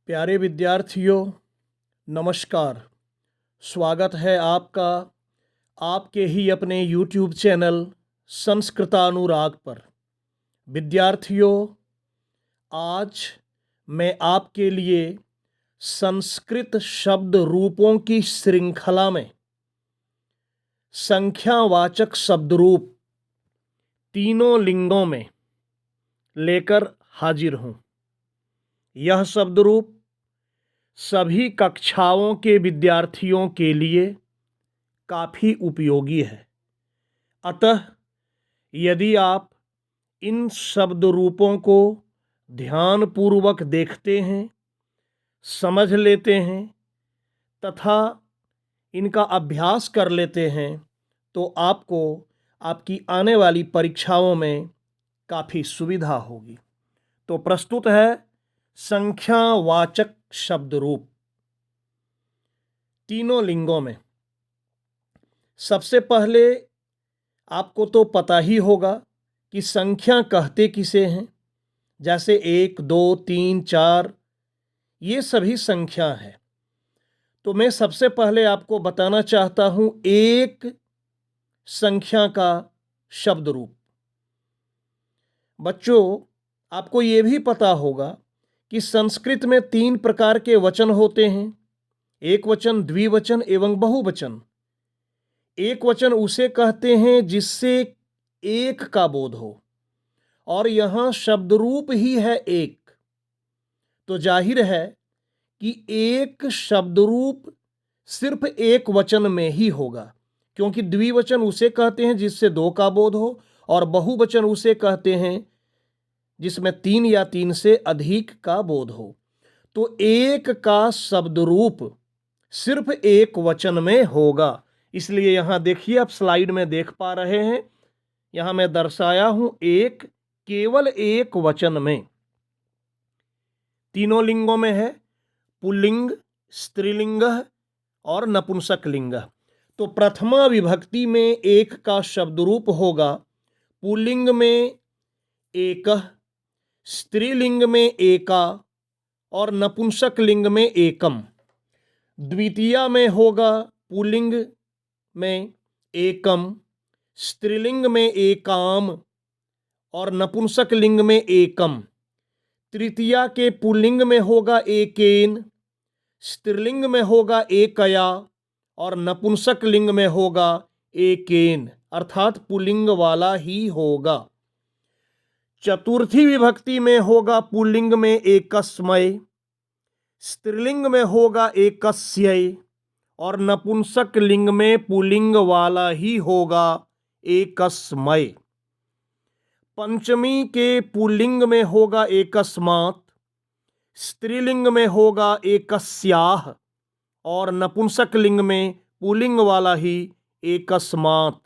प्यारे विद्यार्थियों, नमस्कार। स्वागत है आपका आपके ही अपने YouTube चैनल संस्कृतानुराग पर। विद्यार्थियों, आज मैं आपके लिए संस्कृत शब्द रूपों की श्रृंखला में संख्यावाचक शब्द रूप तीनों लिंगों में लेकर हाजिर हूँ। यह शब्द रूप सभी कक्षाओं के विद्यार्थियों के लिए काफ़ी उपयोगी है। अतः यदि आप इन शब्द रूपों को ध्यानपूर्वक देखते हैं, समझ लेते हैं तथा इनका अभ्यास कर लेते हैं तो आपको आपकी आने वाली परीक्षाओं में काफ़ी सुविधा होगी। तो प्रस्तुत है संख्यावाचक शब्द रूप तीनों लिंगों में। सबसे पहले आपको तो पता ही होगा कि संख्या कहते किसे हैं। जैसे 1, 2, 3, 4 ये सभी संख्या है। तो मैं सबसे पहले आपको बताना चाहता हूं एक संख्या का शब्द रूप। बच्चों, आपको ये भी पता होगा कि संस्कृत में 3 प्रकार के वचन होते हैं: एक वचन, द्विवचन एवं बहुवचन। एक वचन उसे कहते हैं जिससे एक का बोध हो, और यहां शब्द रूप ही है एक। तो जाहिर है कि एक शब्द रूप सिर्फ एक वचन में ही होगा, क्योंकि द्विवचन उसे कहते हैं जिससे दो का बोध हो, और बहुवचन उसे कहते हैं जिसमें 3 या 3 से अधिक का बोध हो। तो एक का शब्द रूप सिर्फ एक वचन में होगा। इसलिए यहां देखिए, आप स्लाइड में देख पा रहे हैं, यहां मैं दर्शाया हूं एक केवल एक वचन में। तीनों लिंगों में है, पुल्लिंग, स्त्रीलिंग और नपुंसक लिंग। तो प्रथमा विभक्ति में एक का शब्द रूप होगा पुल्लिंग में एक, स्त्रीलिंग में एका और नपुंसक लिंग में एकम। द्वितीया में होगा पुल्लिंग में एकम, स्त्रीलिंग में एकाम और नपुंसक लिंग में एकम। तृतीया के पुल्लिंग में होगा एकेन, स्त्रीलिंग में होगा एकया और नपुंसक लिंग में होगा एकेन, अर्थात पुल्लिंग वाला ही होगा। चतुर्थी विभक्ति में होगा पुल्लिंग में एकस्मय, स्त्रीलिंग में होगा एकस्यै और नपुंसक लिंग में पुल्लिंग वाला ही होगा एकस्मय। पंचमी के पुल्लिंग में होगा एकस्मात्, स्त्रीलिंग में होगा एकस्याः और नपुंसक लिंग में पुल्लिंग वाला ही एकस्मात्।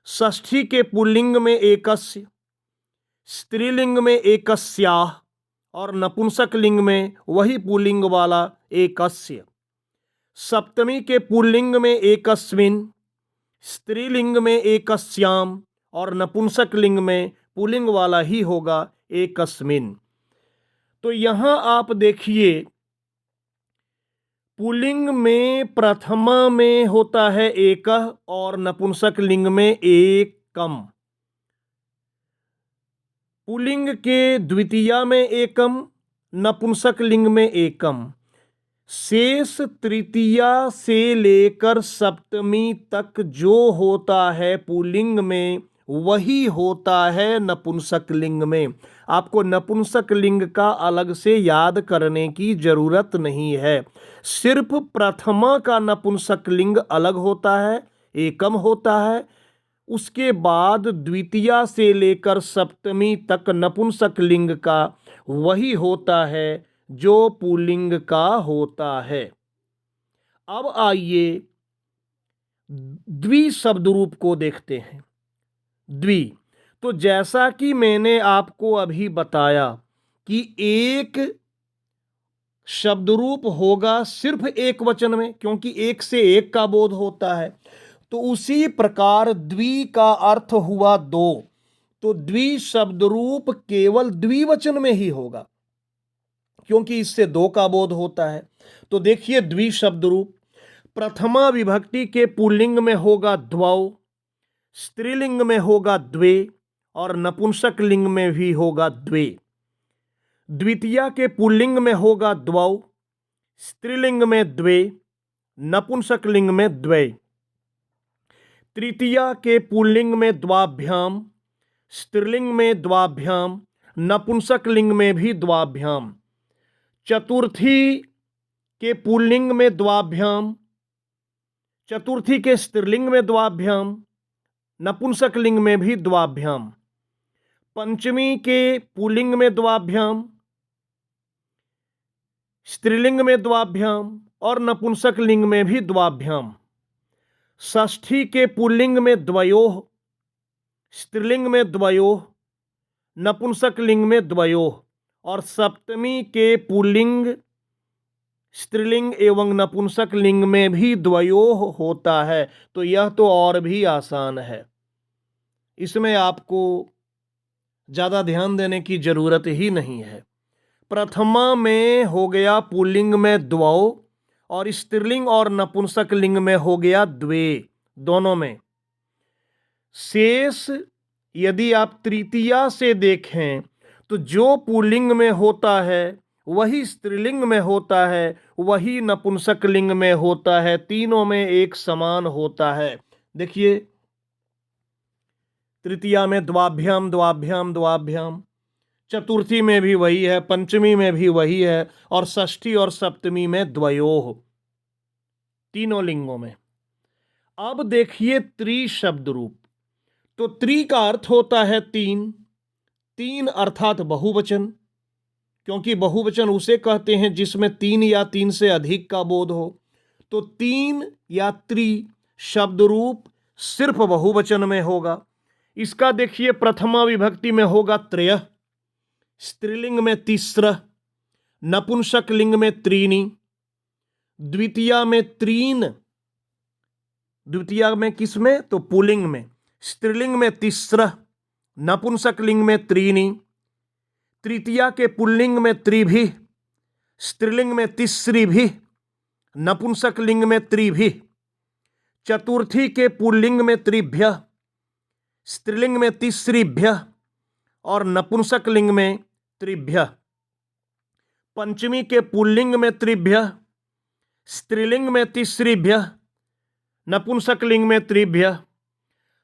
षष्ठी के पुल्लिंग में एकस्य, स्त्रीलिंग में एकस्याः और नपुंसक लिंग में वही पुल्लिंग वाला एकस्य। सप्तमी के पुल्लिंग में एकस्मिन्, स्त्रीलिंग में एकस्याम और नपुंसक लिंग में पुल्लिंग वाला ही होगा एकस्मिन्। तो यहां आप देखिए, पुल्लिंग में प्रथमा में होता है एकः और नपुंसक लिंग में एकम। पुल्लिंग के द्वितीया में एकम, नपुंसक लिंग में एकम। शेष तृतीया से लेकर सप्तमी तक जो होता है पुल्लिंग में वही होता है नपुंसक लिंग में। आपको नपुंसक लिंग का अलग से याद करने की जरूरत नहीं है। सिर्फ प्रथमा का नपुंसक लिंग अलग होता है, एकम होता है। उसके बाद द्वितीया से लेकर सप्तमी तक नपुंसक लिंग का वही होता है जो पुल्लिंग का होता है। अब आइए द्वि शब्द रूप को देखते हैं। द्वि, तो जैसा कि मैंने आपको अभी बताया कि एक शब्द रूप होगा सिर्फ एक वचन में, क्योंकि एक से एक का बोध होता है। तो उसी प्रकार द्वि का अर्थ हुआ दो। तो द्वि शब्द रूप केवल द्विवचन में ही होगा। क्योंकि इससे दो का बोध होता है। तो देखिए द्विशब्द रूप, प्रथमा विभक्ति के पुल्लिंग में होगा द्वौ, स्त्रीलिंग में होगा द्वे और नपुंसक लिंग में भी होगा द्वे। द्वितीया के पुल्लिंग में होगा द्वौ, स्त्रीलिंग में द्वे, नपुंसक लिंग में द्वे। तृतीया के पुल्लिंग में द्वाभ्याम, स्त्रीलिंग में द्वाभ्याम, नपुंसक लिंग में भी द्वाभ्याम। चतुर्थी के पुल्लिंग में द्वाभ्याम, चतुर्थी के स्त्रीलिंग में द्वाभ्याम, नपुंसक लिंग में भी द्वाभ्याम। पंचमी के पुल्लिंग में द्वाभ्याम, स्त्रीलिंग में द्वाभ्याम और नपुंसक लिंग में भी द्वाभ्याम। षष्ठी के पुल्लिंग में द्वयोः, स्त्रीलिंग में द्वयोः, नपुंसक लिंग में द्वयोः। और सप्तमी के पुल्लिंग स्त्रीलिंग एवं नपुंसक लिंग में भी द्वयोः होता है। तो यह तो और भी आसान है, इसमें आपको ज़्यादा ध्यान देने की जरूरत ही नहीं है। प्रथमा में हो गया पुल्लिंग में द्वौ और स्त्रीलिंग और नपुंसक लिंग में हो गया द्वे, दोनों में। शेष यदि आप तृतीया से देखें तो जो पुल्लिंग में होता है वही स्त्रीलिंग में होता है, वही नपुंसक लिंग में होता है, तीनों में एक समान होता है। देखिए तृतीया में द्वाभ्याम द्वाभ्याम द्वाभ्याम, चतुर्थी में भी वही है, पंचमी में भी वही है और षष्ठी और सप्तमी में द्वयोः, तीनों लिंगों में। अब देखिए त्रिशब्द रूप, तो त्रि का अर्थ होता है तीन, तीन अर्थात बहुवचन, क्योंकि बहुवचन उसे कहते हैं जिसमें तीन या तीन से अधिक का बोध हो। तो तीन या त्रि शब्द रूप सिर्फ बहुवचन में होगा। इसका देखिए प्रथमा विभक्ति में होगा त्रयः, स्त्रीलिंग में तिस्रः, नपुंसक लिंग में त्रीणि, द्वितीया में त्रीन, द्वितीया में किसमें, तो पुल्लिंग में, स्त्रीलिंग में तिस्रः, नपुंसक लिंग में त्रीणि, तृतीया के पुल्लिंग में त्रिभिः, स्त्रीलिंग में तिस्रिभिः, नपुंसक लिंग में त्रिभिः, चतुर्थी के पुल्लिंग में त्रिभ्यः, स्त्रीलिंग में तिस्रिभ्यः और नपुंसक लिंग में त्रिभ्यः। पंचमी के पुल्लिंग में त्रिभ्यः, स्त्रीलिंग में तिस्रिभ्यः, नपुंसक लिंग में त्रिभ्यः।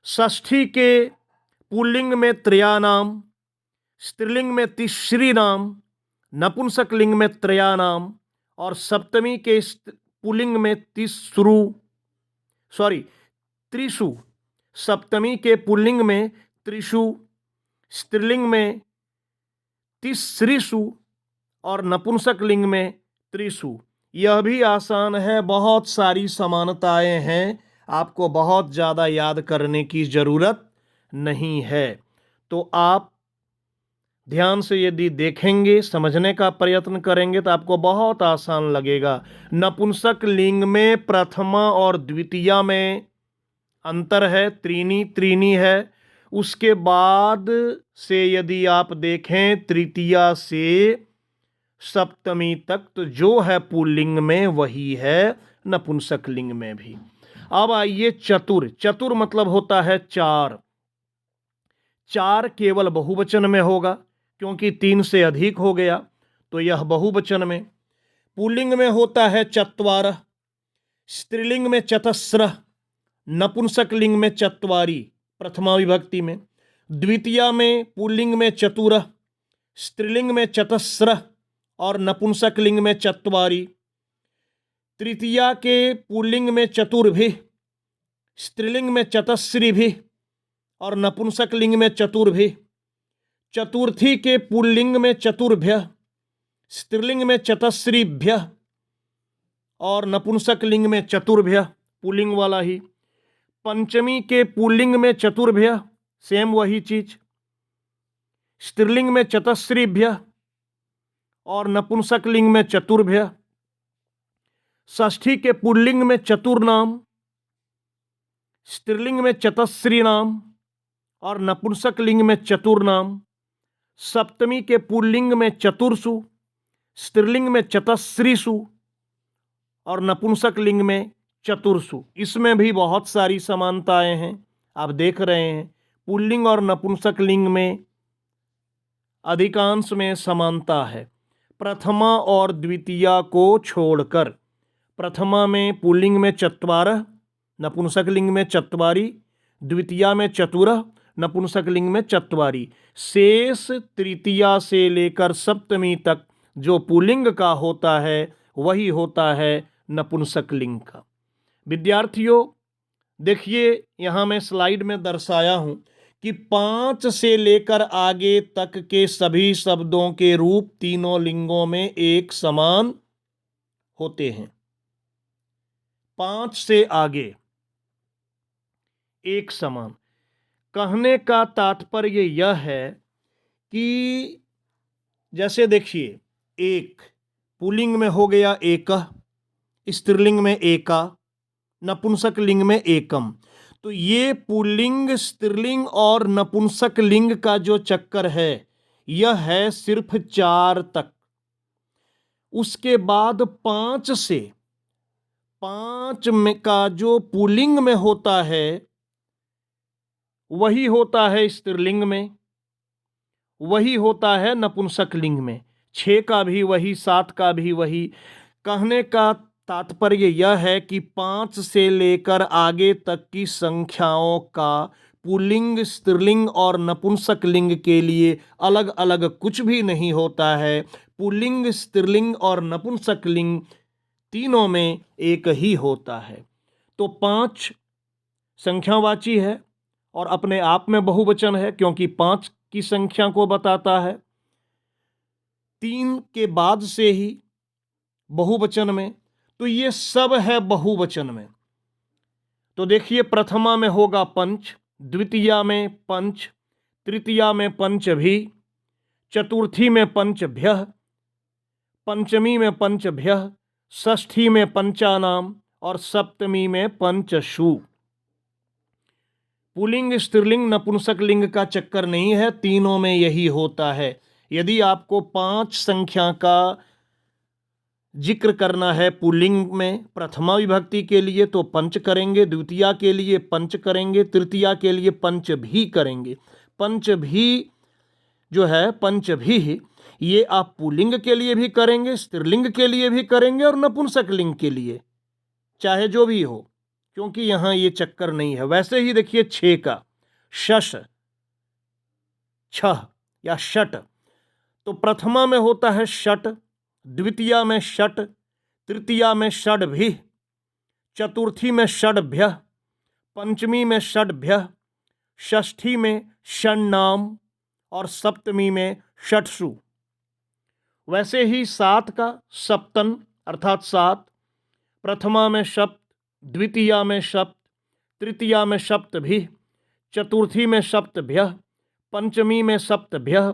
षष्ठी के पुल्लिंग में त्रयाणाम, स्त्रीलिंग में तिस्रीणाम, नपुंसक लिंग में त्रयाणाम। और सप्तमी के पुल्लिंग में त्रिषु, सप्तमी के पुल्लिंग में त्रिषु, स्त्रीलिंग में तिस्रिषु और नपुंसक लिंग में त्रिषु। यह भी आसान है, बहुत सारी समानताएं हैं, आपको बहुत ज़्यादा याद करने की ज़रूरत नहीं है। तो आप ध्यान से यदि देखेंगे, समझने का प्रयत्न करेंगे तो आपको बहुत आसान लगेगा। नपुंसक लिंग में प्रथमा और द्वितीया में अंतर है, त्रीणि त्रीणि है। उसके बाद से यदि आप देखें तृतीया से सप्तमी तक, तो जो है पुल्लिंग में वही है नपुंसक लिंग में भी। अब आइए चतुर, चतुर मतलब होता है चार। चार केवल बहुवचन में होगा, क्योंकि तीन से अधिक हो गया तो यह बहुवचन में। पुल्लिंग में होता है चत्वारः, स्त्रीलिंग में चतस्रः, नपुंसक लिंग में चत्वारि प्रथमा विभक्ति में। द्वितीया में पुल्लिंग में चतुरः, स्त्रीलिंग में चतस्रः और नपुंसक लिंग में चत्वारि। तृतीया के पुल्लिंग में चतुर्भिः, स्त्रीलिंग में चतस्रिभिः और नपुंसक लिंग में चतुर्भिः। चतुर्थी के पुल्लिंग में चतुर्भ्यः, स्त्रीलिंग में चतस्रिभ्यः और नपुंसक लिंग में चतुर्भ्यः, पुल्लिंग वाला ही। पंचमी के पुल्लिंग में चतुर्भ्यः, सेम वही चीज, स्त्रीलिंग में चतस्रिभ्यः और नपुंसक लिंग में चतुर्भ्यः। षष्ठी के पुल्लिंग में चतुर्नाम, स्त्रीलिंग में चतस्रीनाम और नपुंसक लिंग में चतुर्नाम। सप्तमी के पुल्लिंग में चतुर्षु, स्त्रीलिंग में चतस्रीषु और नपुंसक लिंग में चतुर्षु। इसमें भी बहुत सारी समानताएं हैं, आप देख रहे हैं। पुल्लिंग और नपुंसक लिंग में अधिकांश में समानता है, प्रथमा और द्वितीया को छोड़कर। प्रथमा में पुल्लिंग में चत्वारः, नपुंसक लिंग में चत्वारी, द्वितीया में चतुरः, नपुंसक लिंग में चत्वारी। शेष तृतीया से लेकर सप्तमी तक जो पुल्लिंग का होता है वही होता है नपुंसक लिंग का। विद्यार्थियों देखिए, यहाँ मैं स्लाइड में दर्शाया हूँ कि 5 से लेकर आगे तक के सभी शब्दों के रूप तीनों लिंगों में एक समान होते हैं। 5 से आगे एक समान। कहने का तात्पर्य यह है कि जैसे देखिए, एक पुल्लिंग में हो गया एकः, स्त्रीलिंग में एका, नपुंसक लिंग में एकम। तो ये पुल्लिंग, स्त्रीलिंग और नपुंसक लिंग का जो चक्कर है यह है सिर्फ 4 तक। उसके बाद 5 से 5 में का जो पुल्लिंग में होता है वही होता है स्त्रीलिंग में, वही होता है नपुंसक लिंग में। 6 का भी वही, 7 का भी वही। कहने का तात्पर्य यह है कि 5 से लेकर आगे तक की संख्याओं का पुल्लिंग, स्त्रीलिंग और नपुंसक लिंग के लिए अलग अलग कुछ भी नहीं होता है। पुल्लिंग, स्त्रीलिंग और नपुंसक लिंग तीनों में एक ही होता है। तो 5 संख्यावाची है और अपने आप में बहुवचन है, क्योंकि 5 की संख्या को बताता है। 3 के बाद से ही बहुवचन में, तो ये सब है बहुवचन में। तो देखिए, प्रथमा में होगा पंच, द्वितीया में पंच, तृतीया में पंचभी, चतुर्थी में पंचभ्यः, पंचमी में पंचभ्यः, षष्ठी में पंचानाम और सप्तमी में पंचषु। पुल्लिंग, स्त्रीलिंग, नपुंसक लिंग का चक्कर नहीं है, तीनों में यही होता है। यदि आपको 5 संख्या का जिक्र करना है पुल्लिंग में प्रथमा विभक्ति के लिए तो पंच करेंगे, द्वितीया के लिए पंच करेंगे, तृतीया के लिए पंच भी करेंगे। पंच भी जो है, पंच भी ये आप पुल्लिंग के लिए भी करेंगे, स्त्रीलिंग के लिए भी करेंगे और नपुंसक लिंग के लिए, चाहे जो भी हो, क्योंकि यहां ये चक्कर नहीं है। वैसे ही देखिए 6 का शश, छह या षट, तो प्रथमा में होता है षट, द्वितीया में षट, तृतीया में षड्भिः, चतुर्थी में षड्भ्यः, पंचमी में षड्भ्यः, षष्ठी में षण्णाम और सप्तमी में षट्सु। वैसे ही 7 का सप्तन अर्थात 7, प्रथमा में सप्त, द्वितीया में सप्त, तृतीया में सप्तभिः, चतुर्थी में सप्तभ्यः, पंचमी में सप्तभ्यः,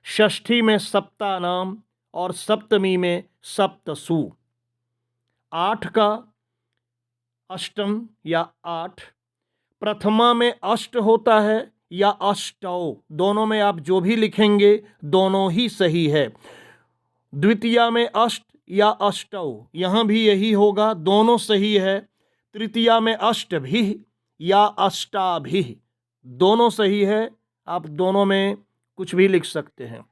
षष्ठी में सप्तानाम और सप्तमी में सप्तसु। 8 का अष्टम या 8, प्रथमा में अष्ट होता है या अष्टौ, दोनों में आप जो भी लिखेंगे दोनों ही सही है। द्वितीया में अष्ट या अष्टौ, यहाँ भी यही होगा, दोनों सही है। तृतीया में अष्टभिः या अष्टाभिः, दोनों सही है, आप दोनों में कुछ भी लिख सकते हैं।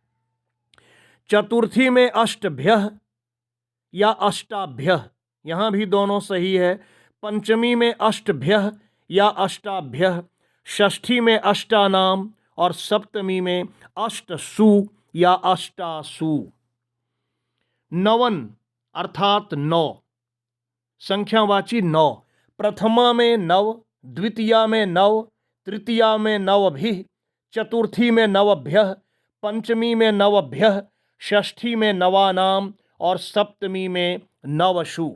चतुर्थी में अष्टभ्यः या अष्टाभ्यः, यहाँ भी दोनों सही है। पंचमी में अष्टभ्यः या अष्टाभ्यः, षष्ठी में अष्टानाम और सप्तमी में अष्टसु या अष्टासु। नवन अर्थात 9, संख्यावाची 9, प्रथमा में 9, द्वितीया में 9, तृतीया में नवभिः, चतुर्थी में नवभ्यः, पंचमी में नवभ्यः, षष्ठी में नवानाम और सप्तमी में नवशु।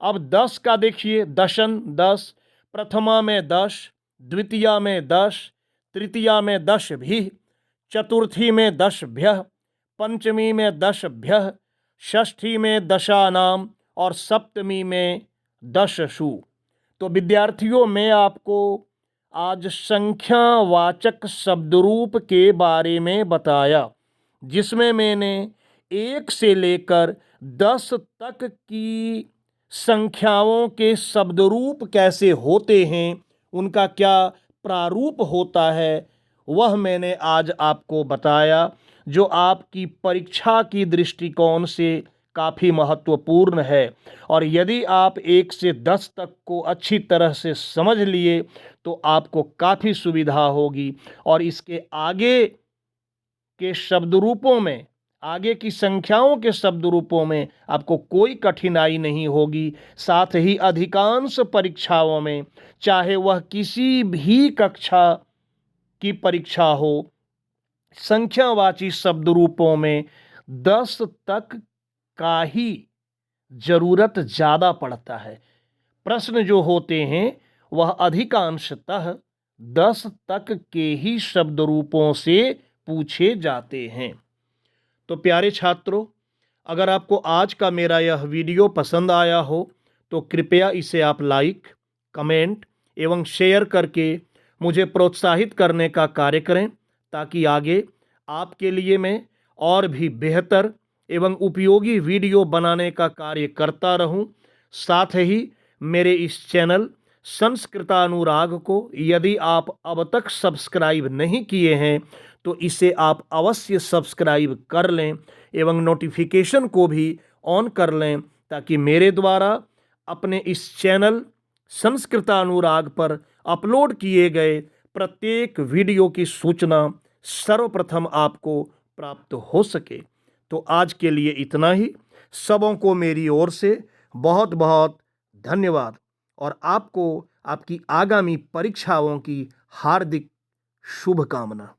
अब 10 का देखिए, दशन 10, प्रथमा में 10, द्वितीया में 10, तृतीया में 10भिः, चतुर्थी में 10भ्यः, पंचमी में 10भ्यः, षष्ठी में दशानाम और सप्तमी में दशसु। तो विद्यार्थियों, मैं आपको आज संख्यावाचक शब्दरूप के बारे में बताया, जिसमें मैंने 1 से लेकर 10 तक की संख्याओं के शब्दरूप कैसे होते हैं, उनका क्या प्रारूप होता है, वह मैंने आज आपको बताया, जो आपकी परीक्षा की दृष्टिकोण से काफ़ी महत्वपूर्ण है। और यदि आप 1 से 10 तक को अच्छी तरह से समझ लिए तो आपको काफ़ी सुविधा होगी और इसके आगे के शब्द रूपों में, आगे की संख्याओं के शब्द रूपों में आपको कोई कठिनाई नहीं होगी। साथ ही अधिकांश परीक्षाओं में, चाहे वह किसी भी कक्षा की परीक्षा हो, संख्यावाची शब्द रूपों में 10 तक का ही जरूरत ज़्यादा पड़ता है। प्रश्न जो होते हैं वह अधिकांशतः 10 तक के ही शब्द रूपों से पूछे जाते हैं। तो प्यारे छात्रों, अगर आपको आज का मेरा यह वीडियो पसंद आया हो तो कृपया इसे आप लाइक, कमेंट एवं शेयर करके मुझे प्रोत्साहित करने का कार्य करें, ताकि आगे आपके लिए मैं और भी बेहतर एवं उपयोगी वीडियो बनाने का कार्य करता रहूं। साथ ही मेरे इस चैनल संस्कृतानुराग को यदि आप अब तक सब्सक्राइब नहीं किए हैं तो इसे आप अवश्य सब्सक्राइब कर लें एवं नोटिफिकेशन को भी ऑन कर लें, ताकि मेरे द्वारा अपने इस चैनल संस्कृतानुराग पर अपलोड किए गए प्रत्येक वीडियो की सूचना सर्वप्रथम आपको प्राप्त हो सके। तो आज के लिए इतना ही। सबों को मेरी ओर से बहुत बहुत धन्यवाद और आपको आपकी आगामी परीक्षाओं की हार्दिक शुभकामना।